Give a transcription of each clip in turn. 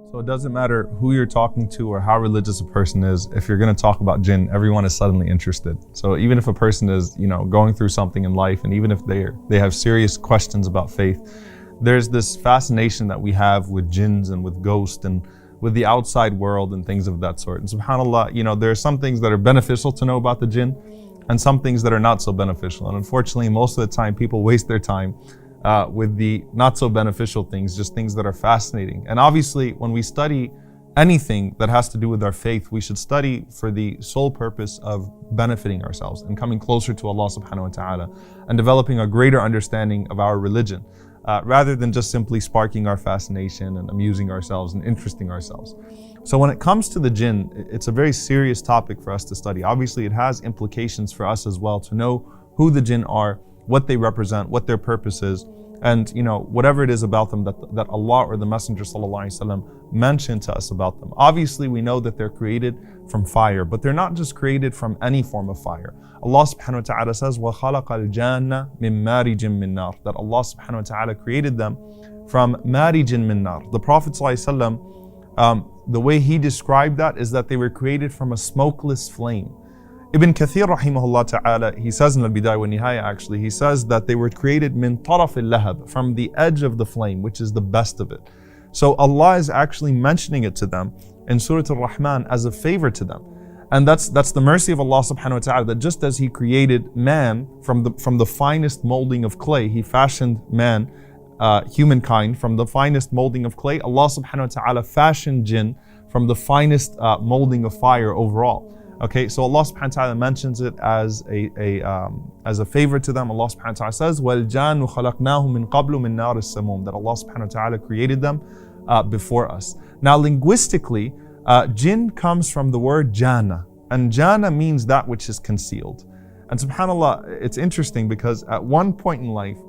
So it doesn't matter who you're talking to or how religious a person is. If you're going to talk about jinn, everyone is suddenly interested. So even if a person is, going through something in life, and even if they have serious questions about faith, there's this fascination that we have with jinns and with ghosts and with the outside world and things of that sort. And subhanAllah, there are some things that are beneficial to know about the jinn and some things that are not so beneficial. And unfortunately, most of the time, people waste their time with the not so beneficial things, just things that are fascinating. And obviously, when we study anything that has to do with our faith, we should study for the sole purpose of benefiting ourselves and coming closer to Allah subhanahu wa ta'ala and developing a greater understanding of our religion, rather than just simply sparking our fascination and amusing ourselves and interesting ourselves. So when it comes to the jinn, it's a very serious topic for us to study. Obviously, it has implications for us as well to know who the jinn are, what they represent, what their purpose is, and whatever it is about them that Allah or the Messenger ﷺ mentioned to us about them. Obviously, we know that they're created from fire, but they're not just created from any form of fire. Allah subhanahu wa ta'ala says, وَخَلَقَ الْجَانَّ مِن مَارِجٍ مِن نَارٍ, that Allah subhanahu wa ta'ala created them from marijin min nar. The Prophet ﷺ, the way he described that is that they were created from a smokeless flame. Ibn Kathir rahimahullah ta'ala, he says in al-Bidayah wa Nihaya, actually, he says that they were created min taraf al-lahab, from the edge of the flame, which is the best of it. So Allah is actually mentioning it to them in Surah Al-Rahman as a favor to them. And that's the mercy of Allah subhanahu wa ta'ala, that just as He created man from the finest molding of clay, He fashioned man, humankind, from the finest molding of clay, Allah subhanahu wa ta'ala fashioned jinn from the finest molding of fire overall. Okay, so Allah subhanahu wa ta'ala mentions it as a favor to them. Allah subhanahu wa ta'ala says, وَالْجَانُ خَلَقْنَاهُ مِن قَبْلُ مِن نَارِ السَّمُومِ, that Allah subhanahu wa ta'ala created them before us. Now linguistically, jinn comes from the word jana, and jana means that which is concealed. And subhanAllah, it's interesting because at one point in life,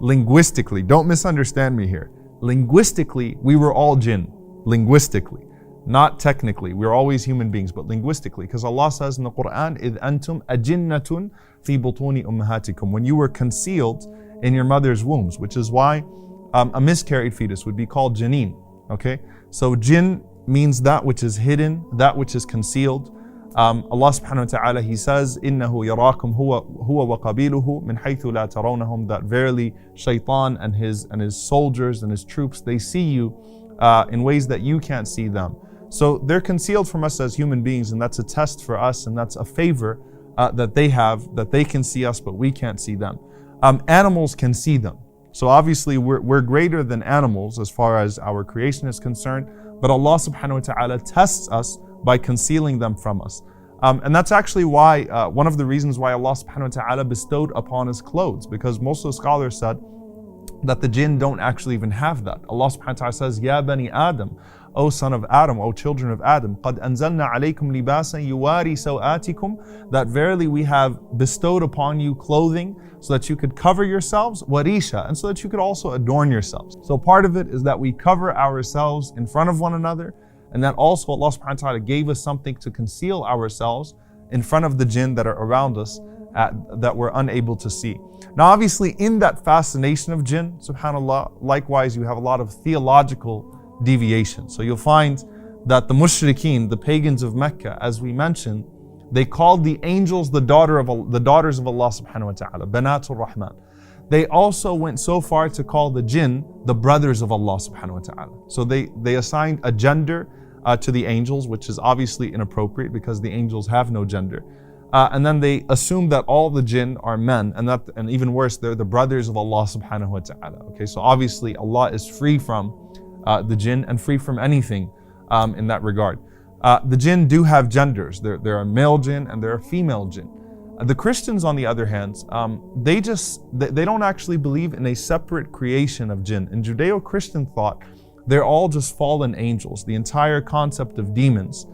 linguistically, don't misunderstand me here, linguistically, we were all jinn, linguistically. Not technically, we're always human beings, but linguistically, because Allah says in the Quran, إِذْ أَنْتُمْ أَجِنَّةٌ فِي بُطُونِ أُمَّهَاتِكُمْ, when you were concealed in your mother's wombs, which is why a miscarried fetus would be called janeen. Okay, so jinn means that which is hidden, that which is concealed. Allah subhanahu wa ta'ala, He says, إِنَّهُ يَرَاكُمْ هُوَ وَقَبِيلُهُ مِنْ حَيْثُ لَا تَرَوْنَهُمْ, that verily Shaitan and his soldiers and his troops, they see you in ways that you can't see them. So they're concealed from us as human beings, and that's a test for us, and that's a favor that they have, that they can see us, but we can't see them. Animals can see them. So obviously we're greater than animals as far as our creation is concerned, but Allah subhanahu wa ta'ala tests us by concealing them from us. And that's actually why, one of the reasons why Allah subhanahu wa ta'ala bestowed upon us clothes, because most of the scholars said that the jinn don't actually even have that. Allah subhanahu wa ta'ala says, Ya bani Adam, O son of Adam, O children of Adam, قَدْ أَنزَلْنَا عَلَيْكُمْ لِبَاسًا يُوَارِي سَوْآتِكُمْ, that verily we have bestowed upon you clothing so that you could cover yourselves, warisha, and so that you could also adorn yourselves. So part of it is that we cover ourselves in front of one another, and that also Allah subhanahu wa ta'ala gave us something to conceal ourselves in front of the jinn that are around us, that we're unable to see. Now obviously in that fascination of jinn, subhanAllah, likewise you have a lot of theological deviation. So you'll find that the mushrikeen, the pagans of Mecca, as we mentioned, they called the angels the daughters of Allah subhanahu wa ta'ala, Banatul Rahman. They also went so far to call the jinn the brothers of Allah subhanahu wa ta'ala. So they assigned a gender to the angels, which is obviously inappropriate because the angels have no gender. And then they assume that all the jinn are men, and even worse, they're the brothers of Allah subhanahu wa ta'ala. Okay, so obviously Allah is free from the jinn and free from anything in that regard. The jinn do have genders. There are male jinn and there are female jinn. The Christians, on the other hand, they don't actually believe in a separate creation of jinn. In Judeo-Christian thought, they're all just fallen angels. The entire concept of demons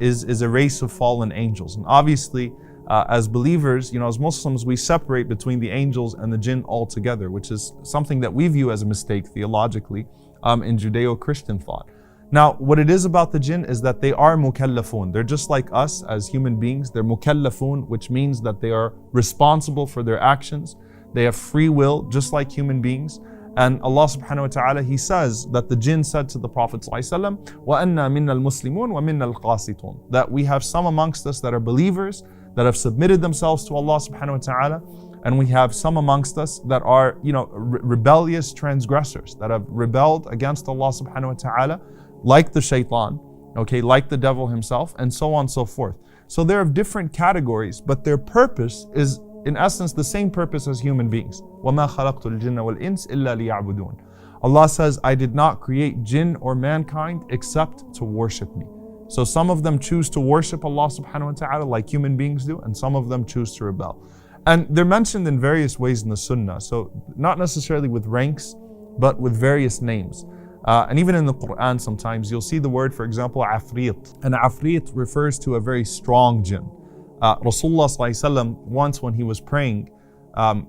is a race of fallen angels. And obviously, as believers, as Muslims, we separate between the angels and the jinn altogether, which is something that we view as a mistake theologically in Judeo-Christian thought. Now, what it is about the jinn is that they are mukallafun. They're just like us as human beings. They're mukallafun, which means that they are responsible for their actions. They have free will, just like human beings. And Allah subhanahu wa ta'ala, He says that the jinn said to the Prophet ﷺ, وَأَنَّا مِنَّا الْمُسْلِمُونَ وَمِنَّا الْقَاسِطُونَ, that we have some amongst us that are believers, that have submitted themselves to Allah subhanahu wa ta'ala, and we have some amongst us that are, rebellious transgressors, that have rebelled against Allah subhanahu wa ta'ala, like the shaitan, okay, like the devil himself, and so on and so forth. So there are different categories, but their purpose is in essence the same purpose as human beings. وَمَا خَلَقْتُ الْجِنَّ وَالْإِنسِ إِلَّا لِيَعْبُدُونَ. Allah says, I did not create jinn or mankind except to worship me. So some of them choose to worship Allah subhanahu wa ta'ala like human beings do, and some of them choose to rebel. And they're mentioned in various ways in the Sunnah, so not necessarily with ranks, but with various names. And even in the Quran sometimes you'll see the word, for example, Afrit. And Afrit refers to a very strong jinn. Rasulullah ﷺ, once when he was praying,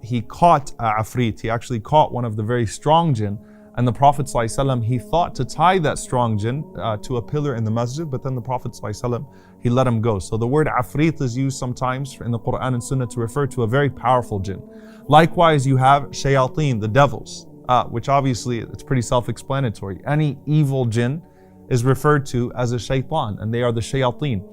he caught Afrit. He actually caught one of the very strong jinn. And the Prophet ﷺ, he thought to tie that strong jinn to a pillar in the masjid, but then the Prophet ﷺ, he let him go. So the word Afrit is used sometimes in the Quran and Sunnah to refer to a very powerful jinn. Likewise, you have Shayateen, the devils, which obviously it's pretty self-explanatory. Any evil jinn is referred to as a shaitan, and they are the shayateen.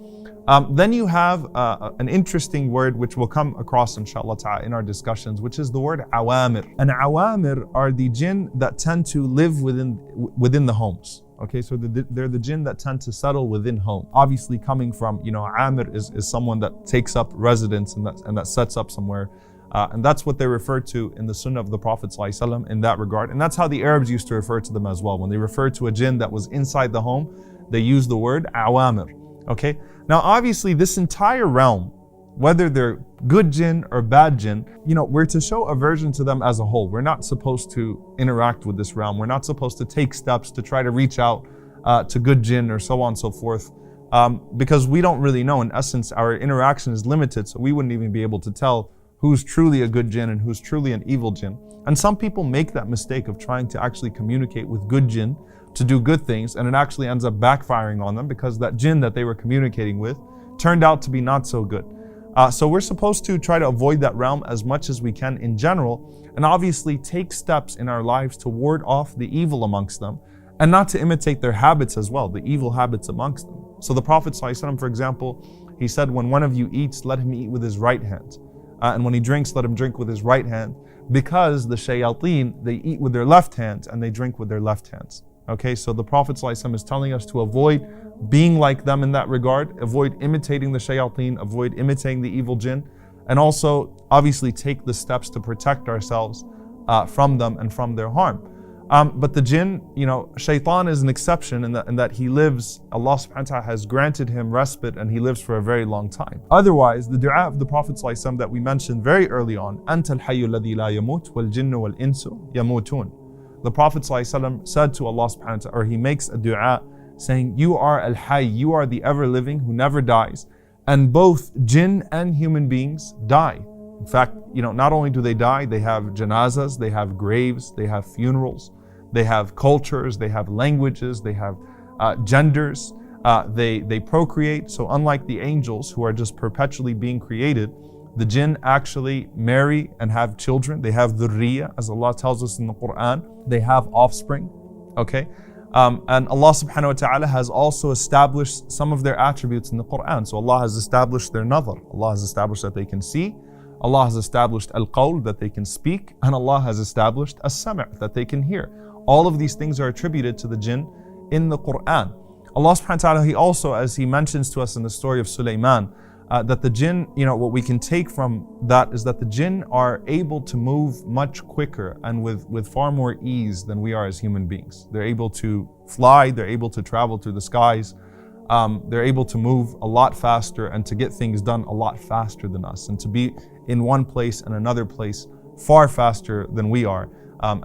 Then you have an interesting word which we'll come across inshallah ta'ala in our discussions, which is the word Awamir. And Awamir are the jinn that tend to live within the homes. Okay, so they're the jinn that tend to settle within home. Obviously coming from, Amir is someone that takes up residence and that sets up somewhere. And that's what they refer to in the Sunnah of the Prophet ﷺ in that regard. And that's how the Arabs used to refer to them as well. When they refer to a jinn that was inside the home, they use the word Awamir. Okay, now obviously this entire realm, whether they're good jinn or bad jinn, we're to show aversion to them as a whole. We're not supposed to interact with this realm. We're not supposed to take steps to try to reach out to good jinn or so on and so forth. Because we don't really know. In essence, our interaction is limited, so we wouldn't even be able to tell who's truly a good jinn and who's truly an evil jinn. And some people make that mistake of trying to actually communicate with good jinn to do good things, and it actually ends up backfiring on them because that jinn that they were communicating with turned out to be not so good. So we're supposed to try to avoid that realm as much as we can in general, and obviously take steps in our lives to ward off the evil amongst them, and not to imitate their habits as well, the evil habits amongst them. So the Prophet ﷺ, for example, he said, when one of you eats, let him eat with his right hand. And when he drinks, let him drink with his right hand, because the shayateen, they eat with their left hands and they drink with their left hands. Okay, so the Prophet ﷺ is telling us to avoid being like them in that regard, avoid imitating the shayateen, avoid imitating the evil jinn, and also obviously take the steps to protect ourselves from them and from their harm. But the jinn, shaitan is an exception in that he lives, Allah subhanahu wa ta'ala has granted him respite and he lives for a very long time. Otherwise, the dua of the Prophet ﷺ that we mentioned very early on, أَنْتَ الْحَيُّ الَّذِي لَا يَمُوتُ وَالْجِنُّ وَالْإِنسُ يَمُوتُونَ. The Prophet ﷺ said to Allah subhanahu wa ta'ala, or he makes a dua saying, you are al-hayy, you are the ever-living who never dies. And both jinn and human beings die. In fact, not only do they die, they have janazas, they have graves, they have funerals, they have cultures, they have languages, they have genders, they procreate. So unlike the angels who are just perpetually being created, the jinn actually marry and have children. They have dhurriya, as Allah tells us in the Quran. They have offspring, okay? And Allah subhanahu wa ta'ala has also established some of their attributes in the Quran. So Allah has established their nazar. Allah has established that they can see. Allah has established al-qawl, that they can speak. And Allah has established as-sam', that they can hear. All of these things are attributed to the jinn in the Quran. Allah subhanahu wa ta'ala, He also, as He mentions to us in the story of Suleiman, that the jinn, what we can take from that is that the jinn are able to move much quicker and with far more ease than we are as human beings. They're able to fly, they're able to travel through the skies, they're able to move a lot faster and to get things done a lot faster than us, and to be in one place and another place far faster than we are.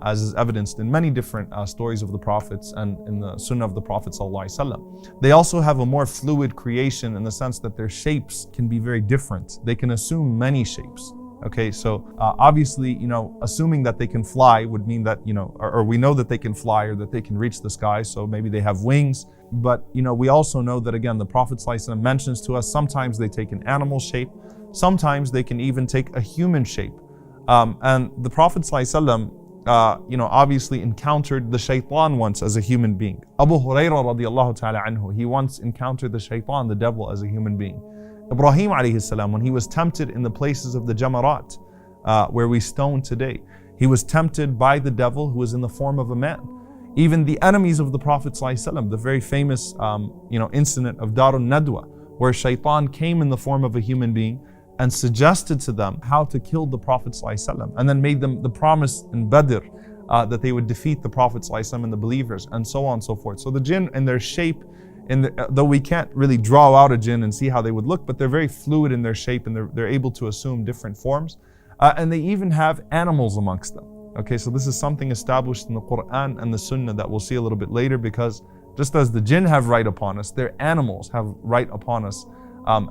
As is evidenced in many different stories of the prophets and in the Sunnah of the Prophet ﷺ. They also have a more fluid creation in the sense that their shapes can be very different. They can assume many shapes. Okay, so obviously, assuming that they can fly would mean that, or we know that they can fly or that they can reach the sky, so maybe they have wings. But, we also know that, again, the Prophet ﷺ mentions to us, sometimes they take an animal shape, sometimes they can even take a human shape. And the Prophet ﷺ, obviously encountered the shaitan once as a human being. Abu Hurairah radiallahu ta'ala anhu, he once encountered the shaitan, the devil, as a human being. Ibrahim alayhi salam, when he was tempted in the places of the Jamarat, where we stone today, he was tempted by the devil who was in the form of a man. Even the enemies of the Prophet ﷺ, the very famous incident of Darun Nadwa, where shaitan came in the form of a human being and suggested to them how to kill the Prophet ﷺ, and then made them the promise in Badr that they would defeat the Prophet ﷺ and the believers, and so on and so forth. So the jinn in their shape, though we can't really draw out a jinn and see how they would look, but they're very fluid in their shape, and they're able to assume different forms. And they even have animals amongst them. Okay, so this is something established in the Quran and the Sunnah that we'll see a little bit later, because just as the jinn have right upon us, their animals have right upon us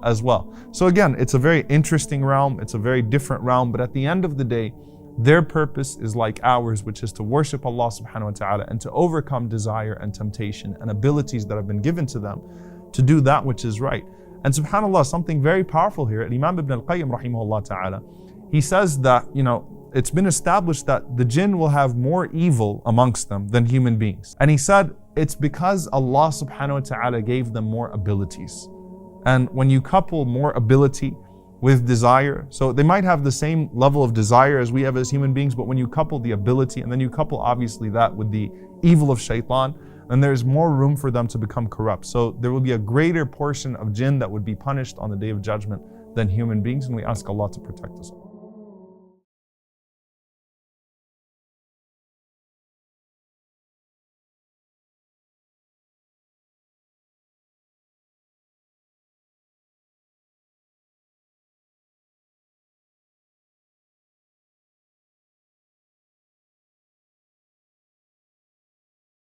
as well. So again, it's a very interesting realm, it's a very different realm, but at the end of the day, their purpose is like ours, which is to worship Allah subhanahu wa ta'ala and to overcome desire and temptation and abilities that have been given to them to do that which is right. And subhanAllah, something very powerful here, Imam Ibn al-Qayyim rahimahullah ta'ala, he says that, it's been established that the jinn will have more evil amongst them than human beings. And he said, it's because Allah subhanahu wa ta'ala gave them more abilities. And when you couple more ability with desire, so they might have the same level of desire as we have as human beings, but when you couple the ability and then you couple obviously that with the evil of shaitan, then there's more room for them to become corrupt. So there will be a greater portion of jinn that would be punished on the Day of Judgment than human beings, and we ask Allah to protect us all.